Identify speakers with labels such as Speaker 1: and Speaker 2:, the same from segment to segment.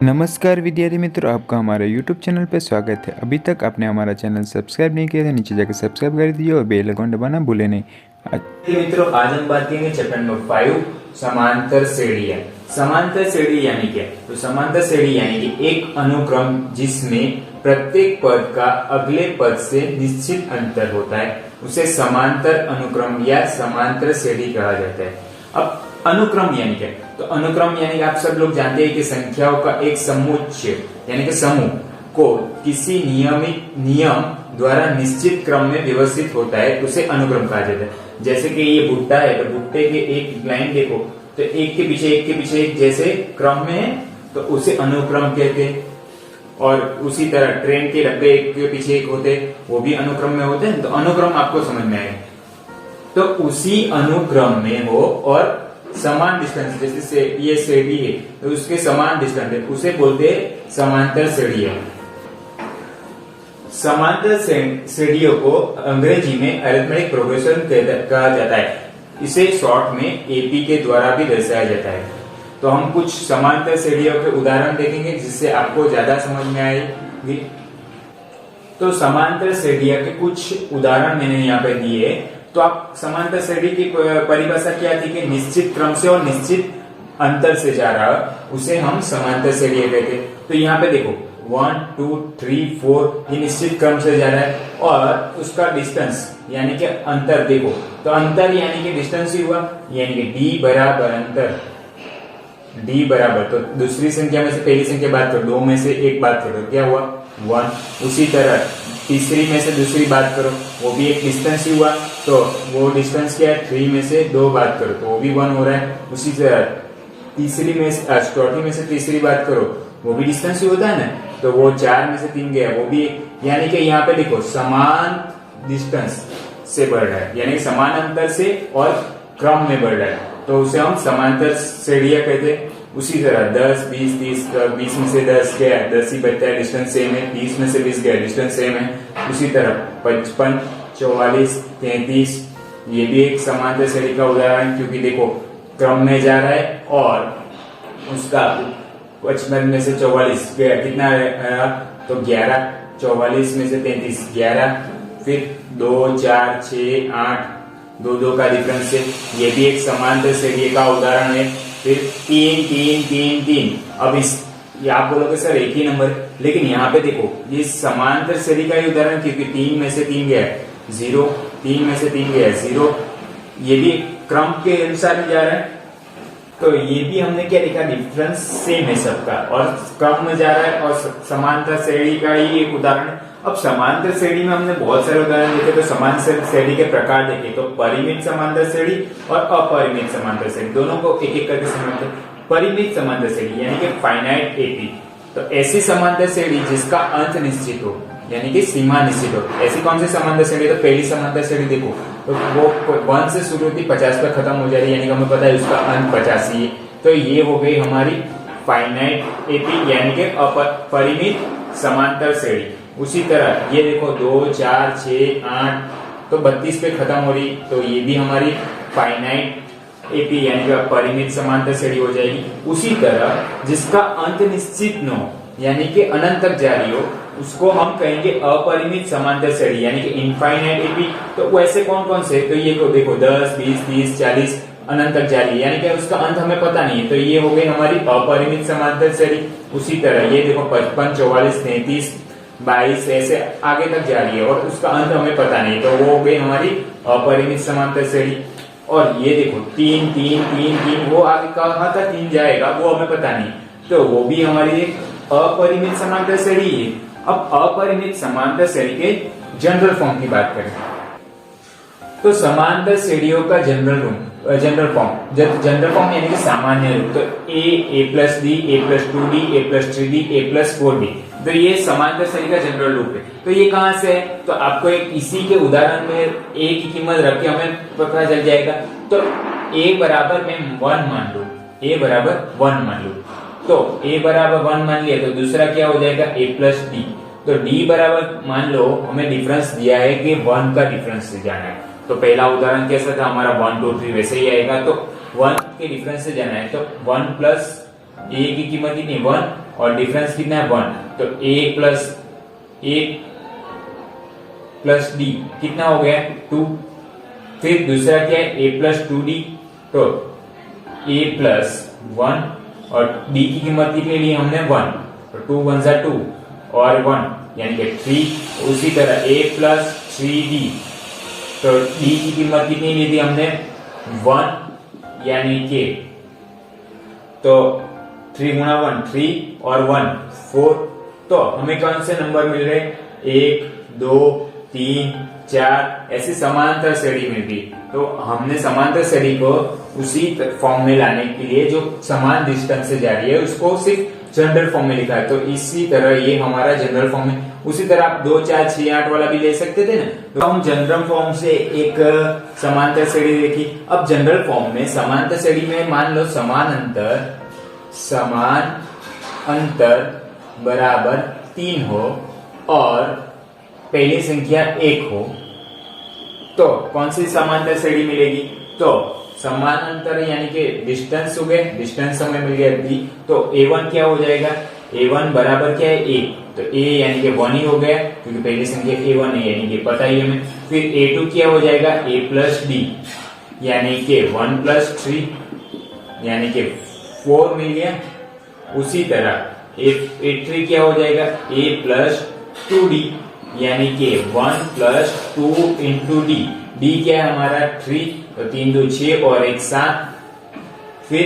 Speaker 1: नमस्कार विद्यार्थी मित्रों, आपका हमारे YouTube चैनल पर स्वागत है। अभी तक आपने हमारा चैनल सब्सक्राइब नहीं किया तो नीचे जाकर सब्सक्राइब कर दीजिए और बेल आइकन दबाना भूलें नहीं।
Speaker 2: मित्रों, आज हम बात करेंगे चैप्टर नंबर 5 समांतर श्रेणियां। समांतर श्रेणी यानी क्या? तो समांतर श्रेणी यानी कि एक अनुक्रम जिसमें प्रत्येक पद का अगले पद से निश्चित अंतर होता है, उसे समांतर अनुक्रम या समांतर श्रेणी कहा जाता है। अब अनुक्रम यानी क्या? तो अनुक्रम यानी कि आप सब लोग जानते हैं कि संख्याओं का एक समुच्चय यानी कि समूह को किसी नियम द्वारा निश्चित क्रम में व्यवस्थित होता है, उसे अनुक्रम कहा जाता है। जैसे कि ये भुट्टा है तो भुट्टे के एक लाइन देखो तो एक के पीछे एक जैसे क्रम में है तो उसे अनुक्रम कहते हैं। और उसी तरह ट्रेन के डब्बे एक के पीछे एक होते हैं, वो भी अनुक्रम में होते हैं। तो अनुक्रम आपको समझ में आएगा। तो उसी अनुक्रम में हो और समान डिस्टेंस, जैसे ये श्रेणी है तो उसके समान डिस्टेंस है, उसे बोलते हैं समांतर श्रेणियां। समांतर श्रेणियों को अंग्रेजी में अरिथमेटिक प्रोग्रेशन कहा जाता है। इसे शॉर्ट में एपी के द्वारा भी दर्शाया जाता है। तो हम कुछ समांतर श्रेणियों के उदाहरण देखेंगे जिससे आपको ज्यादा समझ में आएगी। तो समांतर श्रेणियों के कुछ उदाहरण मैंने यहाँ पे दिए। तो आप समांतर श्रेणी की परिभाषा क्या थी कि निश्चित क्रम से और निश्चित अंतर से जा रहा उसे हम समांतर श्रेणी कहते हैं। तो यहाँ पे देखो 1 2 3 4 ये निश्चित क्रम से जा रहा है और उसका डिस्टेंस यानी कि अंतर देखो, तो अंतर यानी कि डिस्टेंस ही हुआ, यानी कि d बराबर अंतर, d बराबर तो दूसरी संख्या में से पहली संख्या बात करो, 2 में से एक बात करो, क्या हुआ 1। उसी तरह तीसरी में से दूसरी बात करो, वो भी एक डिस्टेंस ही हुआ, तो वो डिस्टेंस क्या है 3 में से 2 बात करो तो वो भी 1 हो रहा है। उसी तरह चौथी में से तीसरी बात करो, वो भी डिस्टेंस ही होता है ना, तो वो 4 में से 3 गया, वो भी यानी कि यहाँ पे देखो समान डिस्टेंस से बढ़ रहा है, यानी कि समान अंतर से और क्रम में बढ़ रहा है, तो उसे हम समांतर श्रेणियां कहते हैं। उसी तरह 10 20 30 20 में से 10 गया, 10 ही बचता है, डिस्टेंस सेम है। 30 में से 20 गया, डिस्टेंस सेम है। उसी तरह 55 44 33 ये भी एक समांतर श्रेणी का उदाहरण है, क्योंकि देखो क्रम में जा रहा है और उसका 55 में से 44 गया, कितना रहा तो 11, 44 में से 33 11, फिर 2 4 6 8 2 का डिफरेंस है, ये भी एक समांतर श्रेणी का उदाहरण है। फिर 3 3 3 3, अब ये आप बोलोगे सर एक ही नंबर, लेकिन यहाँ पे देखो ये समांतर श्रेणी का ही उदाहरण, क्योंकि 3 में से 3 गया 0, 3 में से 3 गया 0, ये भी क्रम के अनुसार ही जा रहा है। तो ये भी हमने क्या देखा, डिफरेंस सेम है सबका और क्रम में जा रहा है और समांतर श्रेणी का ही एक उदाहरण है। अब समांतर श्रेणी में हमने बहुत सारे उदाहरण देखे, तो समांतर श्रेणी के प्रकार देखे, तो परिमित समांतर श्रेणी और अपरिमित समांतर श्रेणी, दोनों को एक एक करके समझते हैं। परिमित समांतर श्रेणी यानी कि फाइनाइट एपी, तो ऐसी समांतर श्रेणी जिसका अंत निश्चित हो यानी कि सीमा निश्चित हो। ऐसी कौन सी समांतर श्रेणी? तो पहली समांतर श्रेणी देखो, तो वो 1 से शुरू होती 50 पर खत्म हो जा रही है, यानी कि हमें पता है उसका अंत 85 है। तो ये हो गई हमारी फाइनाइट एपी यानी कि अपरिमित समांतर श्रेणी। उसी तरह ये देखो 2 4 6 8 तो 32 पे खत्म हो रही, तो ये भी हमारी फाइनाइट एपी यानी कि परिमित समांतर श्रेणी हो जाएगी। उसी तरह जिसका अंत निश्चित न हो यानी कि अनंत तक जारी हो, उसको हम कहेंगे अपरिमित समांतर श्रेणी यानी कि इनफाइनाइट एपी। तो वैसे कौन कौन से? तो ये को देखो 10 20 30 40 अनंत तक जारी यानी कि उसका अंत हमें पता नहीं है, तो ये हो गई हमारी अपरिमित समांतर श्रेणी। उसी तरह ये देखो 55 44 33 22 ऐसे आगे तक जा रही है और उसका अंत हमें पता नहीं, तो वो हो गई हमारी अपरिमित समांतर श्रेणी। और ये देखो 3 3 3 3 वो आगे कहाँ तक 3 जाएगा वो हमें पता नहीं, तो वो भी हमारी एक अपरिमित समांतर श्रेणी है। अब अपरिमित समांतर श्रेणी के जनरल फॉर्म की बात करें, तो समांतर श्रेणियों का जनरल फॉर्म यानी कि सामान्य रूप, तो a plus D, a plus 2d, a plus 3d, a plus 4d, तो ये समांतर श्रेणी का जनरल रूप है। तो ये कहाँ से है? तो आपको एक इसी के उदाहरण में a की कीमत रख के हमें पता चल जाएगा। तो a बराबर में 1 मान लो, a बराबर 1 मान लो, तो a बराबर 1 मान लिया, तो दूसरा क्या हो जाएगा a प्लस डी। तो d बराबर मान लो हमें डिफरेंस दिया है कि 1 का डिफरेंस से जाना है, तो पहला उदाहरण कैसा था हमारा 1 2 3 वैसे ही आएगा, तो 1 के डिफरेंस से जाना है, तो 1 प्लस a की कीमत ही नहीं 1 और डिफरेंस कितना है 1, तो a प्लस डी कितना हो गया 2। फिर दूसरा क्या है a प्लस 2d, तो a प्लस 1 और d की कीमत कितनी ली हमने 1, तो 2 1 जा 2 और 1 यानी कि 3। उसी तरह a प्लस 3d, तो d की कीमत कितनी ली थी हमने 1 यानी कि तो 3 गुणा 1 3 और 1 4। तो हमें कौन से नंबर मिल रहे 1 2 3 4 ऐसी समांतर श्रेणी में भी। तो हमने समांतर श्रेणी को उसी फॉर्म में लाने के लिए जो समान डिस्टेंस से जा रही है उसको सिर्फ जनरल फॉर्म में लिखा है। तो इसी तरह ये हमारा जनरल फॉर्म है। उसी तरह आप 2 4 6 8 वाला भी ले सकते थे ना। तो हम जनरल फॉर्म से एक समांतर श्रेणी देखी। अब जनरल फॉर्म में समांतर श्रेणी में मान लो समान अंतर बराबर 3 हो और पहली संख्या 1 हो, तो कौन सी समांतर श्रेणी मिलेगी। तो समान अंतर यानी कि डिस्टेंस हो गए, डिस्टेंस हमें मिल गया d, तो a1 क्या हो जाएगा a1 बराबर क्या है a, तो a यानी कि 1 ही हो गया क्योंकि पहली संख्या a1 है यानी कि पता ही हमें। फिर a2 क्या हो जाएगा a प्लस d यानी कि 1 प्लस 3 यानी कि 4 मिल गया। उसी तरह a3 क्या हो जाएगा a प्लस 2d यानी कि 1 प्लस 2 इंटू डी। डी क्या है हमारा 3, तो 3 2 6 और 1 7। फिर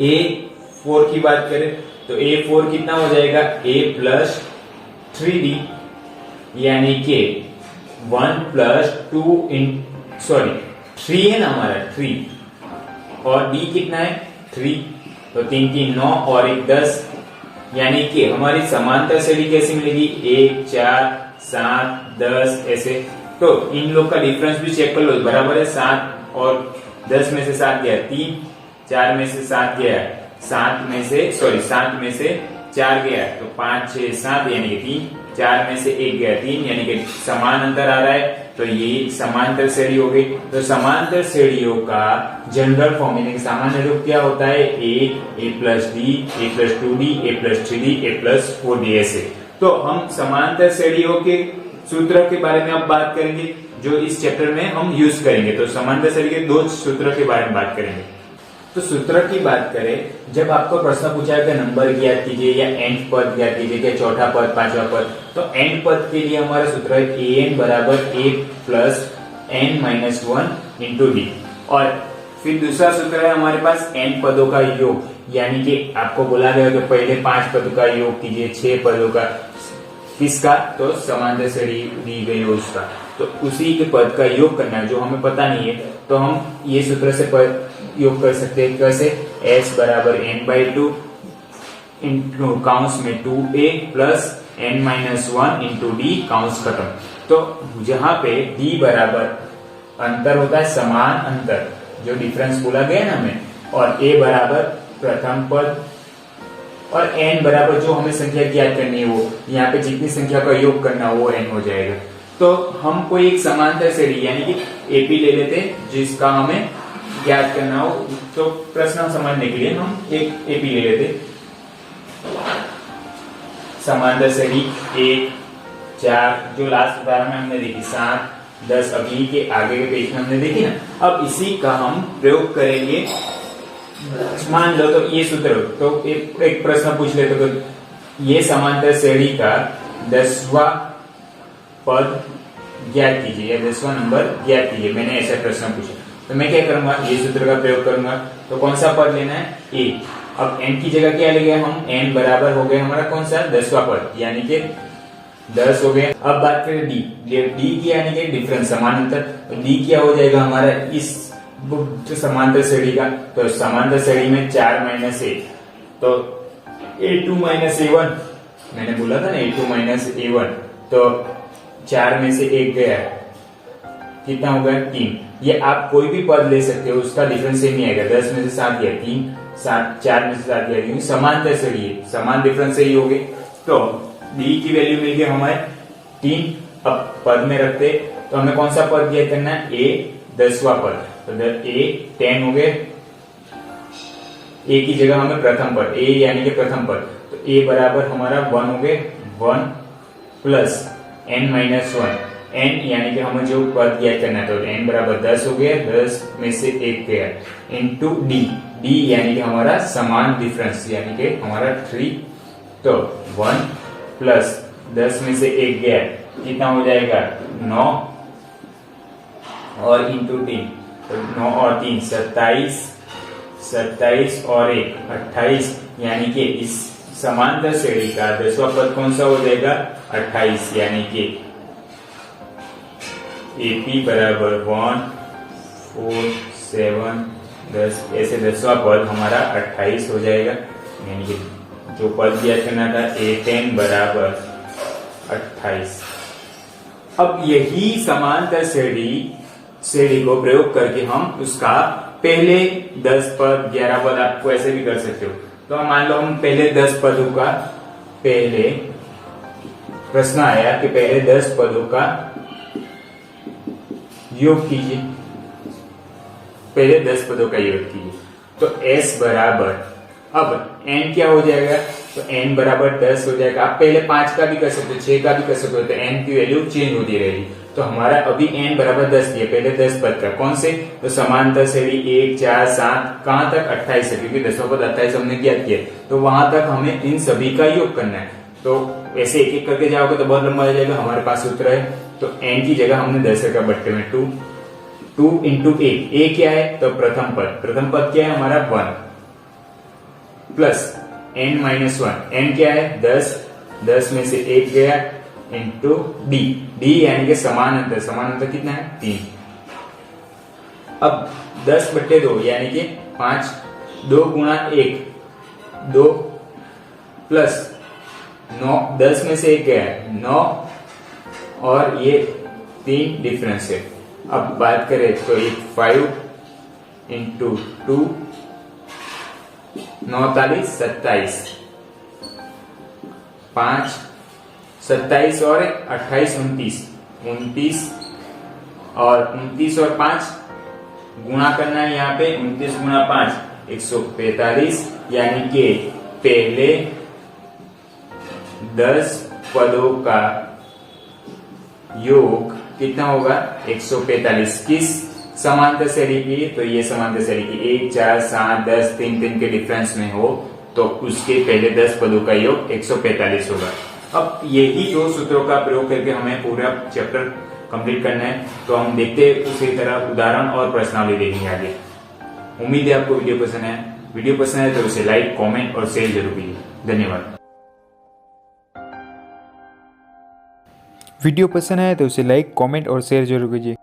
Speaker 2: a4 की बात करें तो a4 कितना हो जाएगा a प्लस 3d यानी कि 1 प्लस 2 3 है ना हमारा 3 और d कितना है 3, तो 3 3 9 और 1 10 यानी कि हमारी समांतर श्रेणी कैसी मिलेगी 1 4 7 10 ऐसे। तो इन लोग का डिफरेंस भी चेक कर लो, बराबर है 7 और 10 में से 7 गया 3, 4 में से 7 गया 7 में से 4 गया तो 5 6 7 यानी कि 3, 4 में से 1 गया 3 यानी कि समान अंतर आ रहा है। तो ये समांतर श्रेणी हो गई। तो समांतर श्रेणियों का जनरल फॉर्म यानी कि सामान्य रूप क्या होता है a plus D, a plus 2d, a plus 3d, a plus 4d ऐसे। तो हम समांतर श्रेणियों के सूत्र के बारे में अब बात करेंगे जो इस चैप्टर में हम यूज करेंगे। तो समांतर श्रेणी के 2 सूत्र के बारे में बात करेंगे। तो सूत्र की बात करें, जब आपको प्रश्न पूछा है कि नंबर ज्ञात कीजिए या एंड पद ज्ञात कीजिए क्या चौथा पद पांचवा पद, तो एंड पद के लिए हमारा सूत्र है an बराबर a plus n minus 1 into D. और फिर दूसरा सूत्र है हमारे पास एंड पदों का योग, यानी कि आपको बोला गया कि पहले 5 पदों का योग कीजिए 6 पदों का, किसका तो समांतर श्रेणी दी गई हो उसका, तो उसी के पद का योग करना है जो हमें पता नहीं है। तो हम ये सूत्र से योग कर सकते हैं कैसे, s बराबर n/2 इंटू काउंस में 2a plus n minus 1 into D counts खत्म। तो जहां पे d बराबर अंतर होता है समान अंतर जो डिफरेंस बोला गया ना हमें, और a बराबर प्रथम पद और n बराबर जो हमें संख्या ज्ञात करनी है वो, यहाँ पे जितनी संख्या का योग करना वो n हो जाएगा। तो हम कोई एक समांतर श्रेणी यानी कि एपी ले लेते हैं जिसका हमें ज्ञात करना हो। तो प्रश्न समझने के लिए हम एक एपी ले लेते, समांतर श्रेणी 1 4 जो लास्ट उदाहरण में हमने देखी 7 10 अभी के आगे के पेज में हमने देखी ना। अब इसी का हम प्रयोग करेंगे। मान लो तो ये सूत्र, तो एक प्रश्न पूछ ले तो ये समांतर श्रेणी का 10वां पद ज्ञात कीजिए या 10वां नंबर ज्ञात कीजिए, मैंने ऐसा प्रश्न पूछा। तो मैं क्या करूंगा, ये सूत्र का प्रयोग करूंगा। तो कौन सा पद लेना है a। अब n की जगह क्या ले गए हम, n बराबर हो गया हमारा कौन सा 10वां पद यानी कि 10 हो गया। अब बात करें d की यानी कि डिफरेंस समान अंतर, तो d क्या हो जाएगा हमारा इस समांतर श्रेणी का, तो समांतर श्रेणी में 4 माइनस 1, तो a2 माइनस a1 मैंने बोला था ना a2 माइनस a1, तो 4 में से 1 गया कितना हो गया 3। ये आप कोई भी पद ले सकते हो उसका डिफरेंस सेम ही आएगा। 10 में से 7 गया 3, 4 में से 7 गया, क्योंकि समांतर श्रेणी है समान डिफरेंस से ही हो गए। तो d की वैल्यू मिल गई हमारे 3। अब पद में रखते तो हमें कौन सा पद ज्ञात करना है, a 10वां पद, तो a 10 हो गए ए की जगह हमें प्रथम पद ए यानी कि प्रथम पद, तो ए बराबर हमारा 1 हो गए 1 प्लस n माइनस 1 n यानी कि हमें जो पद ज्ञात करना है, तो n बराबर 10 हो गया, 10 में से 1 गया इनटू d, d यानी कि हमारा समान डिफरेंस यानी कि हमारा 3, तो 1 प्लस 10 में से 1 गया कितना हो जाएगा 9 और इंटू 3, तो 9 और 3 27, 27 और 1 28, यानी कि इस समांतर श्रेणी का 10वां पद कौन सा हो जाएगा 28, यानी कि AP बराबर 1 4 7 10, ऐसे 10वां पद हमारा 28 हो जाएगा, यानी कि जो पद ज्ञात करना था A10 बराबर 28। अब यही समांतर श्रेणी को प्रयोग करके हम उसका पहले 10 पद 11 पद आपको ऐसे भी कर सकते हो। तो मान लो हम पहले 10 पदों का, पहले प्रश्न आया कि पहले 10 पदों का योग कीजिए, पहले 10 पदों का योग कीजिए, तो S बराबर, अब n क्या हो जाएगा, तो n बराबर 10 हो जाएगा। आप पहले 5 का भी कर सकते हो, 6 का भी कर सकते हो, तो n की वैल्यू चेंज होती रहेगी। तो हमारा अभी n बराबर 10 दिया, पहले 10 पद का कौन से, तो समांतर श्रेणी 1 4 7 कहां तक 28 है, क्योंकि 10वां पद 28 हमने ज्ञात किया, तो वहां तक हमें इन सभी का योग करना है। तो ऐसे एक एक करके जाओगे तो बहुत लंबा हो जाएगा। हमारे पास सूत्र है, तो n की जगह हमने 10 रखा बट्टे में 2 इंटू a क्या है, तो प्रथम पद क्या है हमारा 1 प्लस n माइनस 1, n क्या है 10 में से 1 गया इंटू d यानी कि समान अंतर कितना है 3। अब 10 बट्टे 2 यानी कि 5, 2 गुणा 1 2 प्लस 9, 10 में से 1 गया 9 और ये 3 डिफरेंस है। अब बात करें तो ये 5 इंटू 2 9 27 5 27 और 28 29 और 29 और 5 गुणा करना है यहाँ पे, 29 गुणा 5 145, यानी कि पहले 10 पदों का योग कितना होगा 145। किस समांतर श्रेणी की, तो ये समांतर श्रेणी की 1 4 7 10 3 के डिफरेंस में हो, तो उसके पहले 10 पदों का योग 145 होगा। अब यही दो सूत्रों का प्रयोग करके हमें पूरा चैप्टर कंप्लीट करना है, तो हम देखते हैं उसी तरह उदाहरण और प्रश्नावली देखेंगे आगे। उम्मीद है आपको वीडियो पसंद है। वीडियो पसंद है तो उसे लाइक कमेंट और शेयर जरूर कीजिए। धन्यवाद।
Speaker 1: वीडियो पसंद आए तो उसे लाइक कमेंट और शेयर जरूर कीजिए।